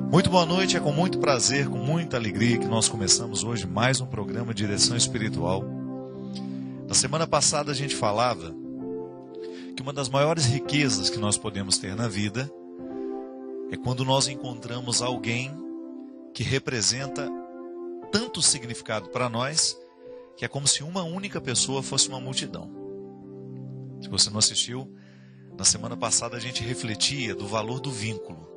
Muito boa noite, é com muito prazer, com muita alegria que nós começamos hoje mais um programa de Direção Espiritual. Na semana passada a gente falava que uma das maiores riquezas que nós podemos ter na vida é quando nós encontramos alguém que representa tanto significado para nós, que é como se uma única pessoa fosse uma multidão. Se você não assistiu, na semana passada a gente refletia do valor do vínculo.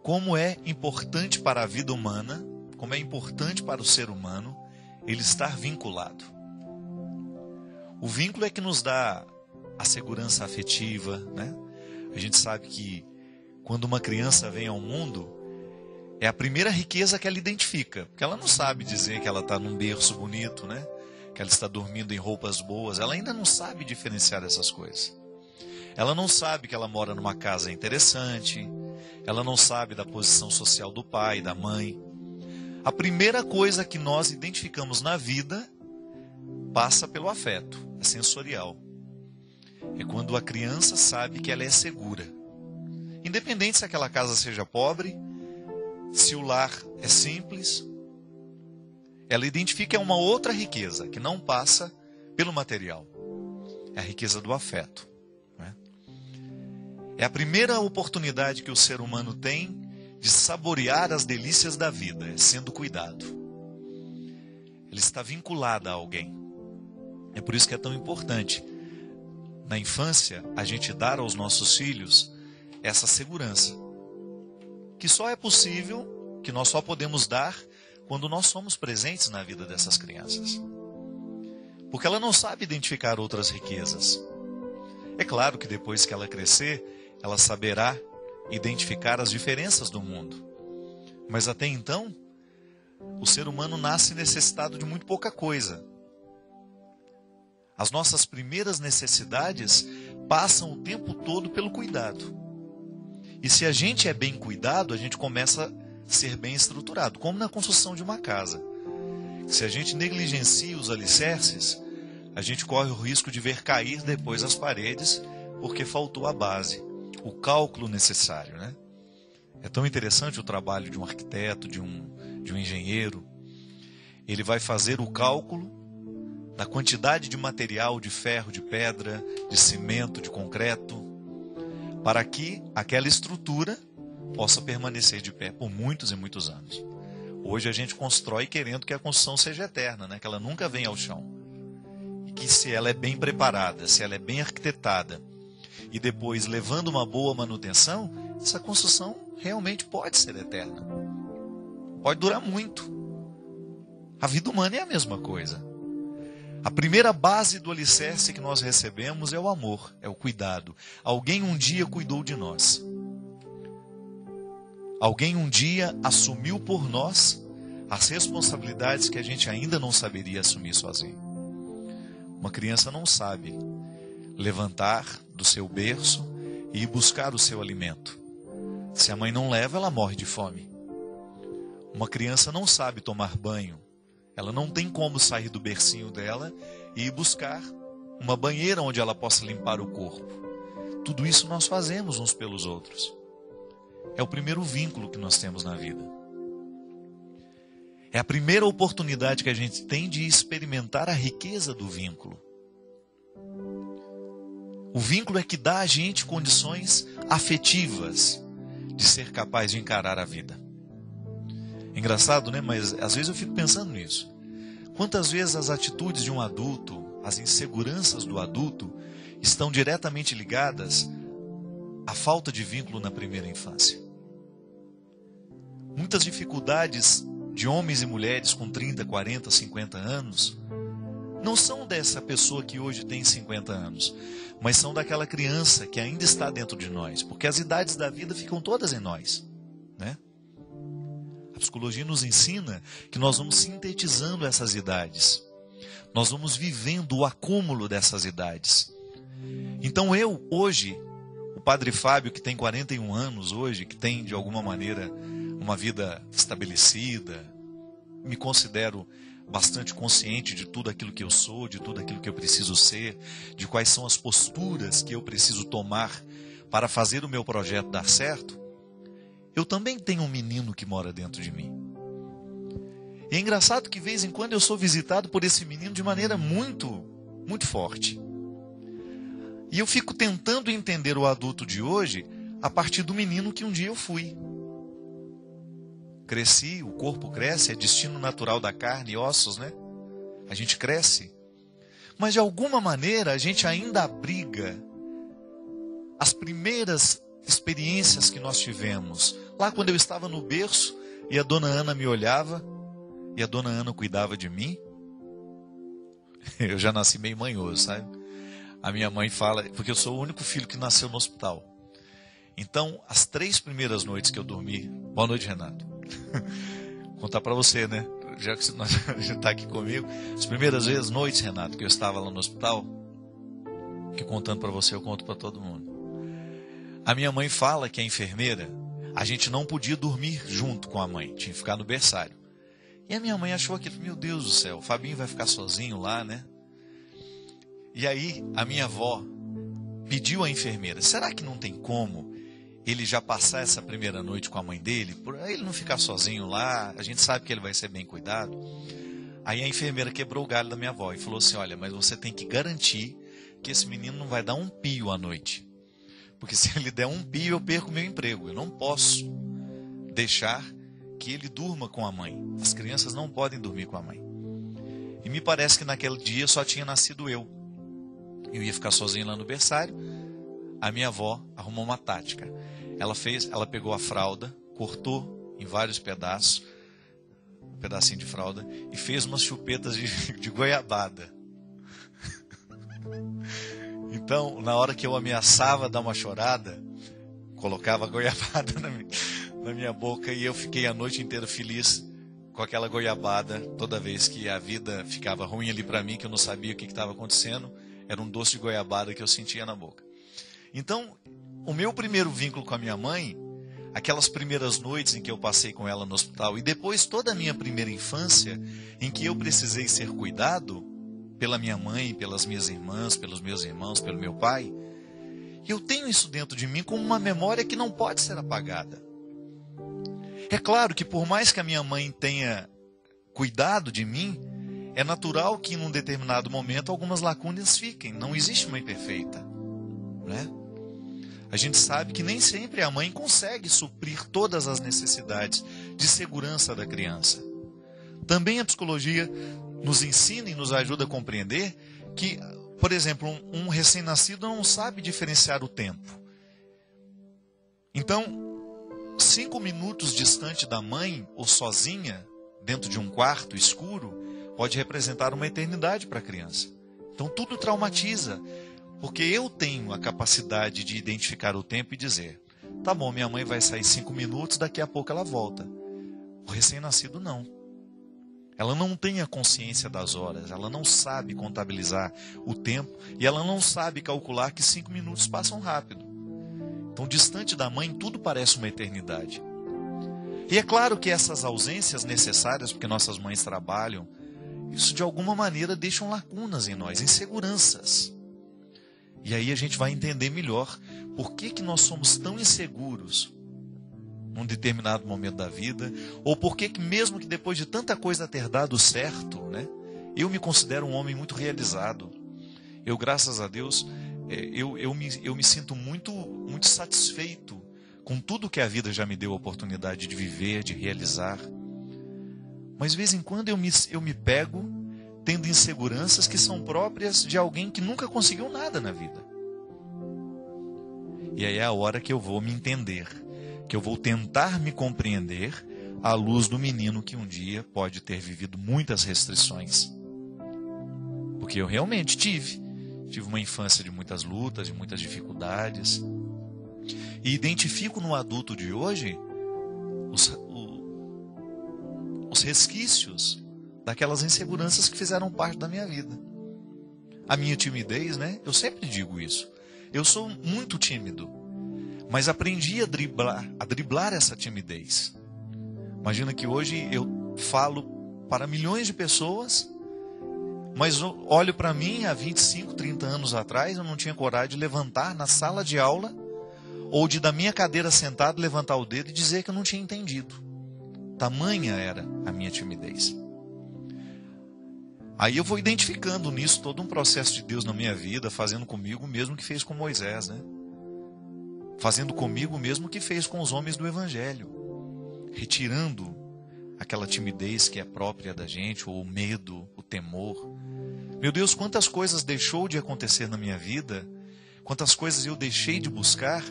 Como é importante para a vida humana, como é importante para o ser humano, ele estar vinculado. O vínculo é que nos dá a segurança afetiva, né? A gente sabe que quando uma criança vem ao mundo, é a primeira riqueza que ela identifica. Porque ela não sabe dizer que ela está num berço bonito, né? Que ela está dormindo em roupas boas. Ela ainda não sabe diferenciar essas coisas. Ela não sabe que ela mora numa casa interessante. Ela não sabe da posição social do pai, da mãe. A primeira coisa que nós identificamos na vida passa pelo afeto, é sensorial. É quando a criança sabe que ela é segura. Independente se aquela casa seja pobre, se o lar é simples, ela identifica uma outra riqueza que não passa pelo material. É a riqueza do afeto. É a primeira oportunidade que o ser humano tem de saborear as delícias da vida, sendo cuidado. Ele está vinculado a alguém. É por isso que é tão importante, na infância, a gente dar aos nossos filhos essa segurança. Que só é possível, que nós só podemos dar quando nós somos presentes na vida dessas crianças. Porque ela não sabe identificar outras riquezas. É claro que depois que ela crescer, ela saberá identificar as diferenças do mundo. Mas até então, o ser humano nasce necessitado de muito pouca coisa. As nossas primeiras necessidades passam o tempo todo pelo cuidado. E se a gente é bem cuidado, a gente começa a ser bem estruturado, como na construção de uma casa. Se a gente negligencia os alicerces, a gente corre o risco de ver cair depois as paredes, porque faltou a base. O cálculo necessário, né? É tão interessante o trabalho de um arquiteto, de um engenheiro. Ele vai fazer o cálculo da quantidade de material, de ferro, de pedra, de cimento, de concreto, para que aquela estrutura possa permanecer de pé por muitos e muitos anos. Hoje a gente constrói querendo que a construção seja eterna, né? Que ela nunca venha ao chão. E que se ela é bem preparada, se ela é bem arquitetada, e depois levando uma boa manutenção, essa construção realmente pode ser eterna. Pode durar muito. A vida humana é a mesma coisa. A primeira base do alicerce que nós recebemos é o amor, é o cuidado. Alguém um dia cuidou de nós. Alguém um dia assumiu por nós as responsabilidades que a gente ainda não saberia assumir sozinho. Uma criança não sabe levantar do seu berço e ir buscar o seu alimento. Se a mãe não leva, ela morre de fome. Uma criança não sabe tomar banho. Ela não tem como sair do bercinho dela e ir buscar uma banheira onde ela possa limpar o corpo. Tudo isso nós fazemos uns pelos outros. É o primeiro vínculo que nós temos na vida. É a primeira oportunidade que a gente tem de experimentar a riqueza do vínculo. O vínculo é que dá a gente condições afetivas de ser capaz de encarar a vida. É engraçado, né? Mas às vezes eu fico pensando nisso. Quantas vezes as atitudes de um adulto, as inseguranças do adulto, estão diretamente ligadas à falta de vínculo na primeira infância. Muitas dificuldades de homens e mulheres com 30, 40, 50 anos não são dessa pessoa que hoje tem 50 anos, mas são daquela criança que ainda está dentro de nós, porque as idades da vida ficam todas em nós, né? A psicologia nos ensina que nós vamos sintetizando essas idades, nós vamos vivendo o acúmulo dessas idades. Então eu, hoje, o Padre Fábio, que tem 41 anos hoje, que tem de alguma maneira uma vida estabelecida, me considero bastante consciente de tudo aquilo que eu sou, de tudo aquilo que eu preciso ser, de quais são as posturas que eu preciso tomar para fazer o meu projeto dar certo. eu também tenho um menino que mora dentro de mim. E é engraçado que de vez em quando eu sou visitado por esse menino de maneira muito, muito forte. E eu fico tentando entender o adulto de hoje a partir do menino que um dia eu fui. Cresci, o corpo cresce, é destino natural da carne e ossos, né? A gente cresce. Mas de alguma maneira a gente ainda abriga as primeiras experiências que nós tivemos. Lá quando eu estava no berço e a dona Ana me olhava e a dona Ana cuidava de mim. Eu já nasci meio manhoso, sabe? A minha mãe fala, porque eu sou o único filho que nasceu no hospital. Então, as 3 primeiras noites que eu dormi... Boa noite, Renato. Vou contar para você, né? Já que você está aqui comigo. As primeiras noites, Renato, que eu estava lá no hospital, que contando para você, eu conto para todo mundo. A minha mãe fala que a enfermeira, a gente não podia dormir junto com a mãe, tinha que ficar no berçário. E a minha mãe achou aquilo, meu Deus do céu, o Fabinho vai ficar sozinho lá, né? E aí a minha avó pediu à enfermeira, será que não tem como ele já passar essa primeira noite com a mãe dele, por ele não ficar sozinho lá, a gente sabe que ele vai ser bem cuidado. Aí a enfermeira quebrou o galho da minha avó e falou assim, olha, mas você tem que garantir que esse menino não vai dar um pio à noite. Porque se ele der um pio, eu perco meu emprego. Eu não posso deixar que ele durma com a mãe. As crianças não podem dormir com a mãe. E me parece que naquele dia só tinha nascido eu. Eu ia ficar sozinho lá no berçário. A minha avó arrumou uma tática. Ela pegou a fralda, cortou em vários pedaços, um pedacinho de fralda, e fez umas chupetas de goiabada. Então, na hora que eu ameaçava dar uma chorada, colocava a goiabada na minha boca e eu fiquei a noite inteira feliz com aquela goiabada. Toda vez que a vida ficava ruim ali para mim, que eu não sabia o que estava acontecendo, era um doce de goiabada que eu sentia na boca. Então, o meu primeiro vínculo com a minha mãe, aquelas primeiras noites em que eu passei com ela no hospital, e depois toda a minha primeira infância, em que eu precisei ser cuidado pela minha mãe, pelas minhas irmãs, pelos meus irmãos, pelo meu pai, eu tenho isso dentro de mim como uma memória que não pode ser apagada. É claro que por mais que a minha mãe tenha cuidado de mim, é natural que em um determinado momento algumas lacunas fiquem. Não existe mãe perfeita, né? A gente sabe que nem sempre a mãe consegue suprir todas as necessidades de segurança da criança. Também a psicologia nos ensina e nos ajuda a compreender que, por exemplo, um recém-nascido não sabe diferenciar o tempo. Então, 5 minutos distante da mãe ou sozinha, dentro de um quarto escuro, pode representar uma eternidade para a criança. Então tudo traumatiza, porque eu tenho a capacidade de identificar o tempo e dizer, tá bom, minha mãe vai sair 5 minutos, daqui a pouco ela volta. O recém-nascido não. Ela não tem a consciência das horas, ela não sabe contabilizar o tempo e ela não sabe calcular que 5 minutos passam rápido. Então, distante da mãe, tudo parece uma eternidade. E é claro que essas ausências necessárias, porque nossas mães trabalham, isso de alguma maneira deixam lacunas em nós, inseguranças. E aí a gente vai entender melhor por que nós somos tão inseguros num determinado momento da vida, ou por que mesmo que depois de tanta coisa ter dado certo, né, eu me considero um homem muito realizado. Eu, graças a Deus, eu me sinto muito satisfeito com tudo que a vida já me deu a oportunidade de viver, de realizar. Mas de vez em quando eu me pego tendo inseguranças que são próprias de alguém que nunca conseguiu nada na vida. E aí é a hora que eu vou me entender, que eu vou tentar me compreender à luz do menino que um dia pode ter vivido muitas restrições. Porque eu realmente tive uma infância de muitas lutas, de muitas dificuldades. E identifico no adulto de hoje os resquícios daquelas inseguranças que fizeram parte da minha vida. A minha timidez, né? Eu sempre digo isso. Eu sou muito tímido, mas aprendi a driblar essa timidez. Imagina que hoje eu falo para milhões de pessoas, mas olho para mim há 25, 30 anos atrás, eu não tinha coragem de levantar na sala de aula ou de da minha cadeira sentado levantar o dedo e dizer que eu não tinha entendido. Tamanha era a minha timidez. Aí eu vou identificando nisso todo um processo de Deus na minha vida, fazendo comigo o mesmo que fez com Moisés, né? Fazendo comigo o mesmo que fez com os homens do Evangelho. Retirando aquela timidez que é própria da gente, ou o medo, o temor. Meu Deus, quantas coisas deixou de acontecer na minha vida, quantas coisas eu deixei de buscar,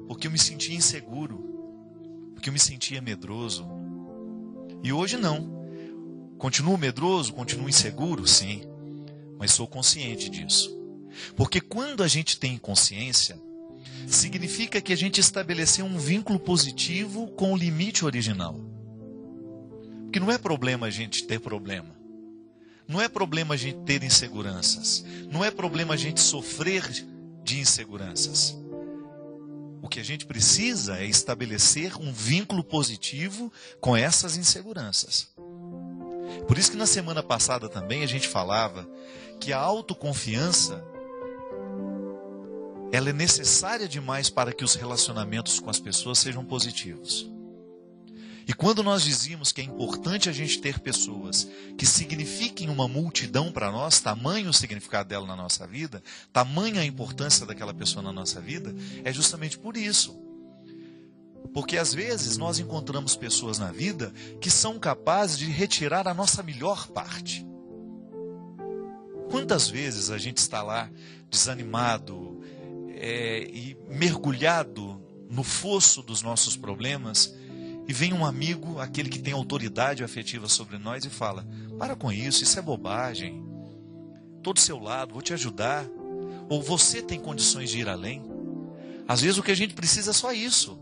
porque eu me sentia inseguro, porque eu me sentia medroso. E hoje não. Continuo medroso, continuo inseguro, sim, mas sou consciente disso. Porque quando a gente tem consciência, significa que a gente estabeleceu um vínculo positivo com o limite original. Porque não é problema a gente ter problema. Não é problema a gente ter inseguranças. Não é problema a gente sofrer de inseguranças. O que a gente precisa é estabelecer um vínculo positivo com essas inseguranças. Por isso que na semana passada também a gente falava que a autoconfiança ela é necessária demais para que os relacionamentos com as pessoas sejam positivos. E quando nós dizíamos que é importante a gente ter pessoas que signifiquem uma multidão para nós, tamanho o significado dela na nossa vida, tamanha a importância daquela pessoa na nossa vida, é justamente por isso. Porque às vezes nós encontramos pessoas na vida que são capazes de retirar a nossa melhor parte. Quantas vezes a gente está lá desanimado e mergulhado no fosso dos nossos problemas e vem um amigo, aquele que tem autoridade afetiva sobre nós e fala: para com isso é bobagem, estou do seu lado, vou te ajudar, ou você tem condições de ir além. Às vezes o que a gente precisa é só isso.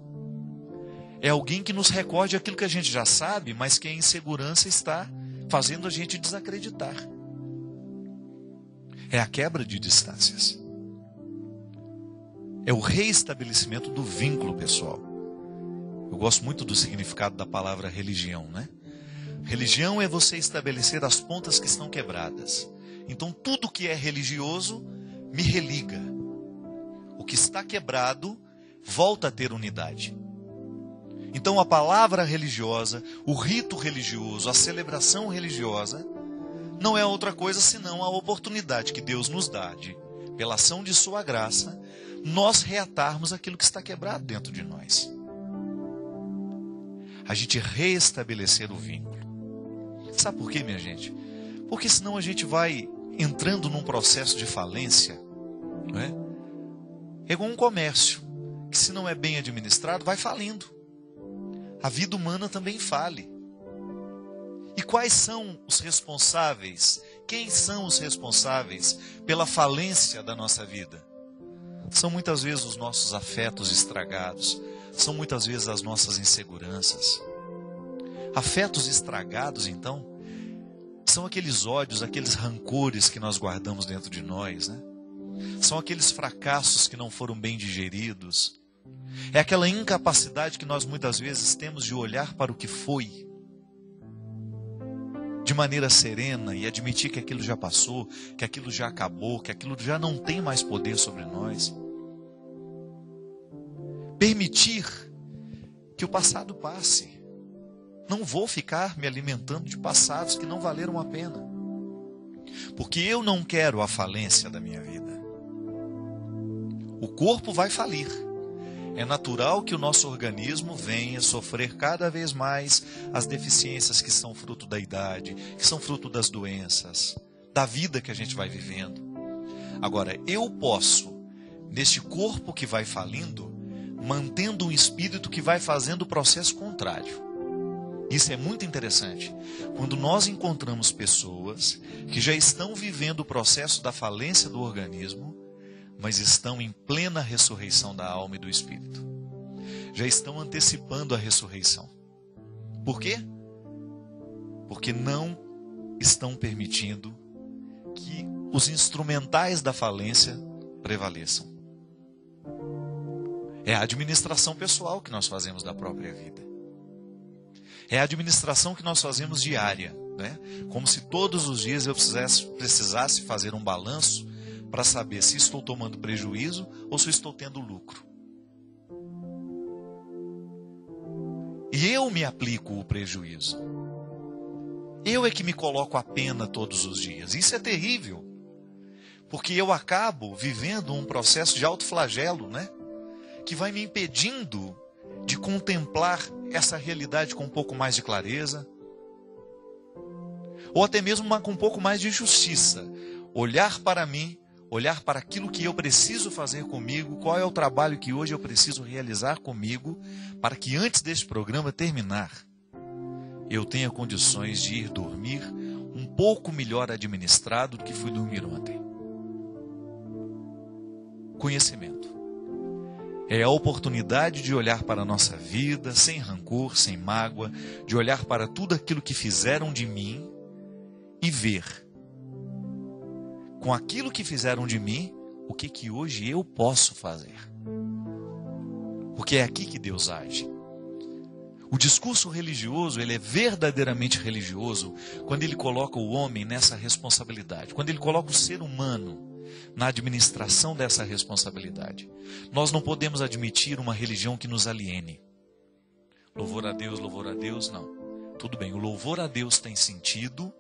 É alguém que nos recorde aquilo que a gente já sabe, mas que a insegurança está fazendo a gente desacreditar. É a quebra de distâncias. É o reestabelecimento do vínculo pessoal. Eu gosto muito do significado da palavra religião, né? Religião é você estabelecer as pontas que estão quebradas. Então tudo que é religioso me religa. O que está quebrado volta a ter unidade. Então a palavra religiosa, o rito religioso, a celebração religiosa, não é outra coisa senão a oportunidade que Deus nos dá de, pela ação de sua graça, nós reatarmos aquilo que está quebrado dentro de nós. A gente reestabelecer o vínculo. Sabe por quê, minha gente? Porque senão a gente vai entrando num processo de falência, não é? É igual um comércio, que se não é bem administrado, vai falindo. A vida humana também fale. E quais são os responsáveis? Quem são os responsáveis pela falência da nossa vida? São muitas vezes os nossos afetos estragados. São muitas vezes as nossas inseguranças. Afetos estragados, então, são aqueles ódios, aqueles rancores que nós guardamos dentro de nós, né? São aqueles fracassos que não foram bem digeridos. É aquela incapacidade que nós muitas vezes temos de olhar para o que foi de maneira serena e admitir que aquilo já passou, que aquilo já acabou, que aquilo já não tem mais poder sobre nós. Permitir que o passado passe. Não vou ficar me alimentando de passados que não valeram a pena. Porque eu não quero a falência da minha vida. O corpo vai falir. É natural que o nosso organismo venha sofrer cada vez mais as deficiências que são fruto da idade, que são fruto das doenças, da vida que a gente vai vivendo. Agora, eu posso, neste corpo que vai falindo, mantendo um espírito que vai fazendo o processo contrário. Isso é muito interessante. Quando nós encontramos pessoas que já estão vivendo o processo da falência do organismo, mas estão em plena ressurreição da alma e do espírito. Já estão antecipando a ressurreição. Por quê? Porque não estão permitindo que os instrumentais da falência prevaleçam. É a administração pessoal que nós fazemos da própria vida. É a administração que nós fazemos diária, né? Como se todos os dias eu precisasse fazer um balanço para saber se estou tomando prejuízo ou se estou tendo lucro. E eu me aplico o prejuízo. Eu é que me coloco a pena todos os dias. Isso é terrível. Porque eu acabo vivendo um processo de autoflagelo, né? Que vai me impedindo de contemplar essa realidade com um pouco mais de clareza. Ou até mesmo com um pouco mais de justiça. Olhar para mim, olhar para aquilo que eu preciso fazer comigo, qual é o trabalho que hoje eu preciso realizar comigo, para que antes deste programa terminar, eu tenha condições de ir dormir um pouco melhor administrado do que fui dormir ontem. Conhecimento é a oportunidade de olhar para a nossa vida sem rancor, sem mágoa, de olhar para tudo aquilo que fizeram de mim e ver, com aquilo que fizeram de mim, o que hoje eu posso fazer. Porque é aqui que Deus age. O discurso religioso, ele é verdadeiramente religioso quando ele coloca o homem nessa responsabilidade, quando ele coloca o ser humano na administração dessa responsabilidade. Nós não podemos admitir uma religião que nos aliene. Louvor a Deus, não. Tudo bem, o louvor a Deus tem sentido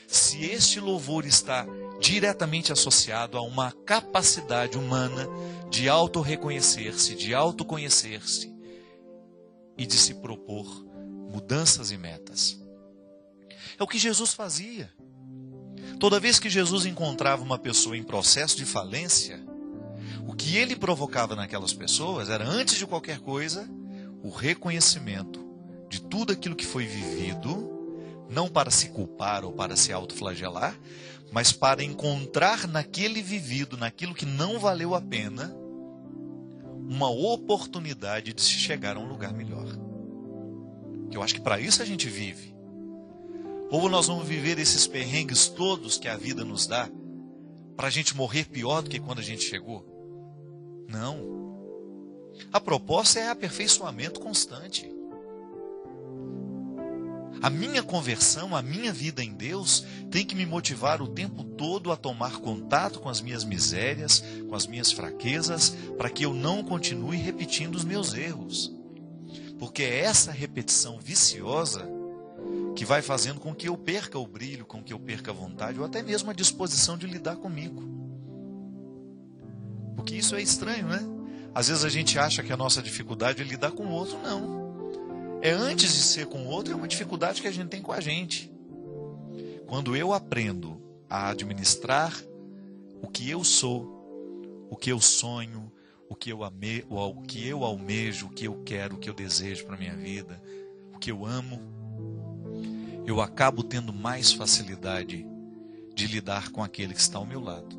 se este louvor está diretamente associado a uma capacidade humana de auto-reconhecer-se, de autoconhecer-se e de se propor mudanças e metas. É o que Jesus fazia. Toda vez que Jesus encontrava uma pessoa em processo de falência, o que ele provocava naquelas pessoas era, antes de qualquer coisa, o reconhecimento de tudo aquilo que foi vivido, não para se culpar ou para se autoflagelar, mas para encontrar naquele vivido, naquilo que não valeu a pena, uma oportunidade de se chegar a um lugar melhor. Eu acho que para isso a gente vive. Ou nós vamos viver esses perrengues todos que a vida nos dá, para a gente morrer pior do que quando a gente chegou? Não. A proposta é aperfeiçoamento constante. A minha conversão, a minha vida em Deus, tem que me motivar o tempo todo a tomar contato com as minhas misérias, com as minhas fraquezas, para que eu não continue repetindo os meus erros. Porque é essa repetição viciosa que vai fazendo com que eu perca o brilho, com que eu perca a vontade, ou até mesmo a disposição de lidar comigo. Porque isso é estranho, né? Às vezes a gente acha que a nossa dificuldade é lidar com o outro. Não. É antes de ser com o outro, é uma dificuldade que a gente tem com a gente. Quando eu aprendo a administrar o que eu sou, o que eu sonho, o que eu almejo, o que eu quero, o que eu desejo para a minha vida, o que eu amo, eu acabo tendo mais facilidade de lidar com aquele que está ao meu lado.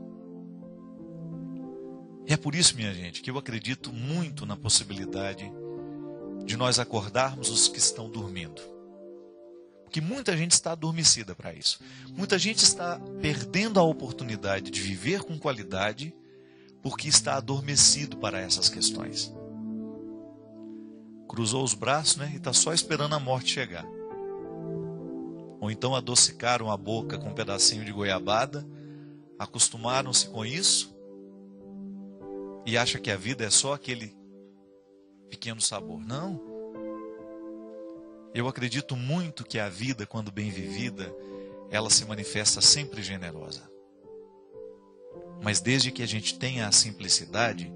E é por isso, minha gente, que eu acredito muito na possibilidade de nós acordarmos os que estão dormindo. Porque muita gente está adormecida para isso. Muita gente está perdendo a oportunidade de viver com qualidade porque está adormecido para essas questões. Cruzou os braços, né, e está só esperando a morte chegar. Ou então adocicaram a boca com um pedacinho de goiabada, acostumaram-se com isso e acham que a vida é só aquele pequeno sabor. Não. Eu acredito muito que a vida, quando bem vivida, ela se manifesta sempre generosa. Mas desde que a gente tenha a simplicidade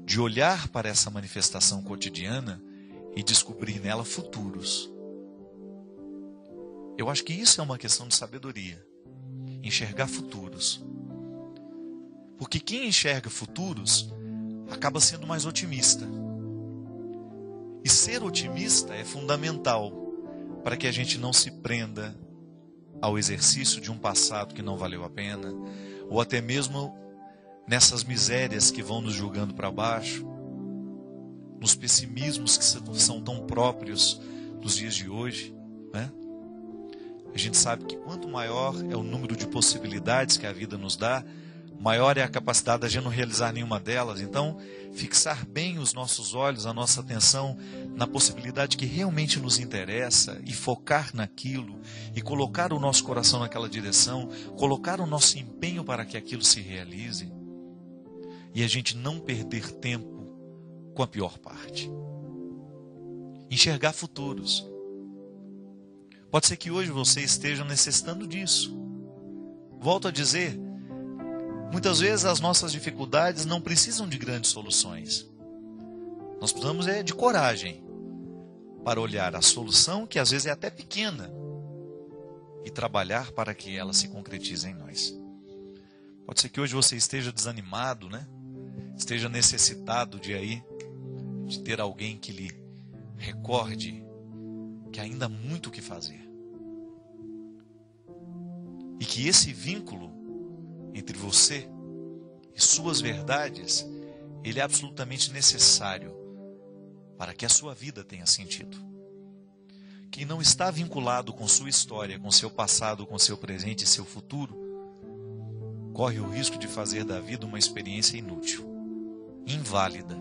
de olhar para essa manifestação cotidiana e descobrir nela futuros. Eu acho que isso é uma questão de sabedoria. Enxergar futuros. Porque quem enxerga futuros acaba sendo mais otimista. E ser otimista é fundamental para que a gente não se prenda ao exercício de um passado que não valeu a pena, ou até mesmo nessas misérias que vão nos julgando para baixo, nos pessimismos que são tão próprios dos dias de hoje, né? A gente sabe que quanto maior é o número de possibilidades que a vida nos dá, maior é a capacidade de a gente não realizar nenhuma delas. Então, fixar bem os nossos olhos, a nossa atenção na possibilidade que realmente nos interessa e focar naquilo e colocar o nosso coração naquela direção, colocar o nosso empenho para que aquilo se realize e a gente não perder tempo com a pior parte. enxergar futuros. Pode ser que hoje você esteja necessitando disso. Volto a dizer, muitas vezes as nossas dificuldades não precisam de grandes soluções. Nós precisamos de coragem para olhar a solução, que às vezes é até pequena, e trabalhar para que ela se concretize em nós. Pode ser que hoje você esteja desanimado, né? Esteja necessitado de ter alguém que lhe recorde que ainda há muito o que fazer. E que esse vínculo entre você e suas verdades, ele é absolutamente necessário para que a sua vida tenha sentido. Que não está vinculado com sua história, com seu passado, com seu presente e seu futuro, corre o risco de fazer da vida uma experiência inútil, inválida.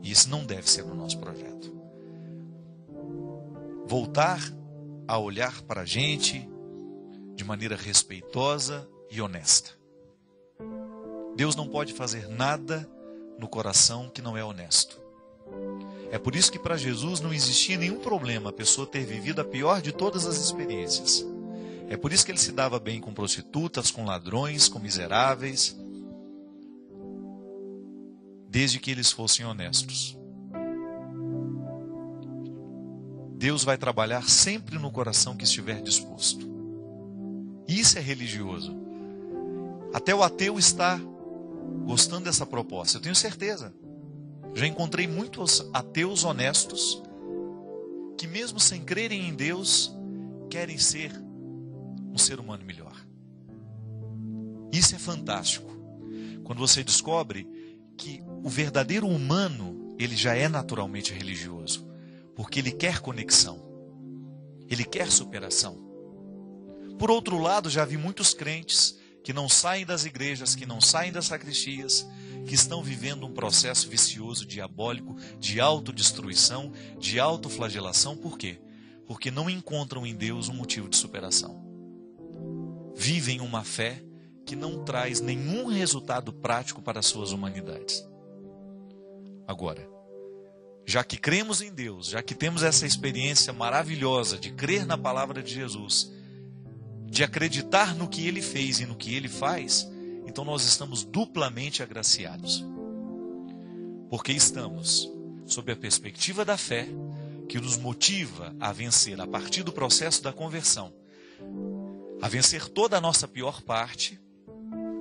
E isso não deve ser o nosso projeto. Voltar a olhar para a gente de maneira respeitosa e honesta. Deus não pode fazer nada no coração que não é honesto. É por isso que para Jesus não existia nenhum problema a pessoa ter vivido a pior de todas as experiências. É por isso que ele se dava bem com prostitutas, com ladrões, com miseráveis, desde que eles fossem honestos. Deus vai trabalhar sempre no coração que estiver disposto. Isso é religioso. Até o ateu está gostando dessa proposta, eu tenho certeza. Já encontrei muitos ateus honestos que, mesmo sem crerem em Deus, querem ser um ser humano melhor. Isso é fantástico. Quando você descobre que o verdadeiro humano, ele já é naturalmente religioso, porque ele quer conexão, ele quer superação. Por outro lado, já vi muitos crentes que não saem das igrejas, que não saem das sacristias, que estão vivendo um processo vicioso, diabólico, de autodestruição, de autoflagelação. Por quê? Porque não encontram em Deus um motivo de superação. Vivem uma fé que não traz nenhum resultado prático para as suas humanidades. Agora, já que cremos em Deus, já que temos essa experiência maravilhosa de crer na palavra de Jesus, de acreditar no que Ele fez e no que Ele faz, então nós estamos duplamente agraciados. Porque estamos sob a perspectiva da fé, que nos motiva a vencer a partir do processo da conversão, a vencer toda a nossa pior parte,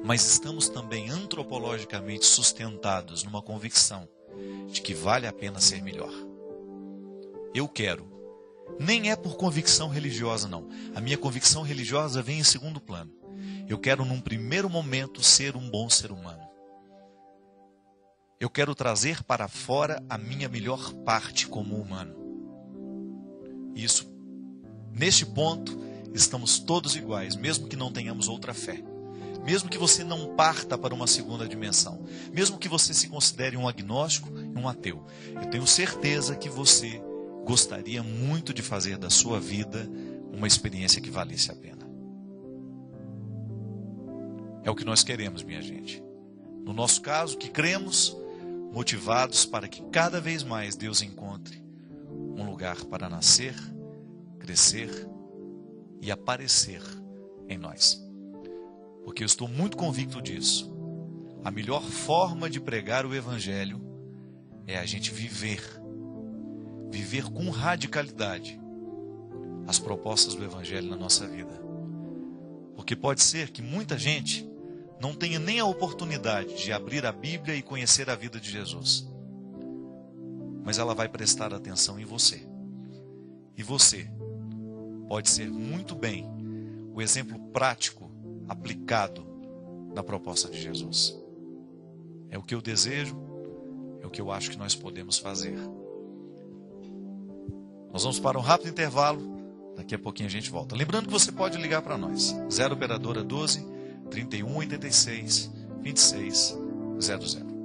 mas estamos também antropologicamente sustentados numa convicção de que vale a pena ser melhor. Eu quero. Nem é por convicção religiosa, não. A minha convicção religiosa vem em segundo plano. Eu quero, num primeiro momento, ser um bom ser humano. Eu quero trazer para fora a minha melhor parte como humano. Isso, neste ponto, estamos todos iguais, mesmo que não tenhamos outra fé. Mesmo que você não parta para uma segunda dimensão. Mesmo que você se considere um agnóstico e um ateu. Eu tenho certeza que você gostaria muito de fazer da sua vida uma experiência que valesse a pena. É o que nós queremos, minha gente. No nosso caso, que cremos, motivados para que cada vez mais Deus encontre um lugar para nascer, crescer e aparecer em nós. Porque eu estou muito convicto disso. A melhor forma de pregar o Evangelho é a gente viver com radicalidade as propostas do Evangelho na nossa vida. Porque pode ser que muita gente não tenha nem a oportunidade de abrir a Bíblia e conhecer a vida de Jesus. Mas ela vai prestar atenção em você. E você pode ser muito bem o exemplo prático aplicado na proposta de Jesus. É o que eu desejo, é o que eu acho que nós podemos fazer. Nós vamos para um rápido intervalo, daqui a pouquinho a gente volta. Lembrando que você pode ligar para nós, 0 operadora 12 31 86 26 00.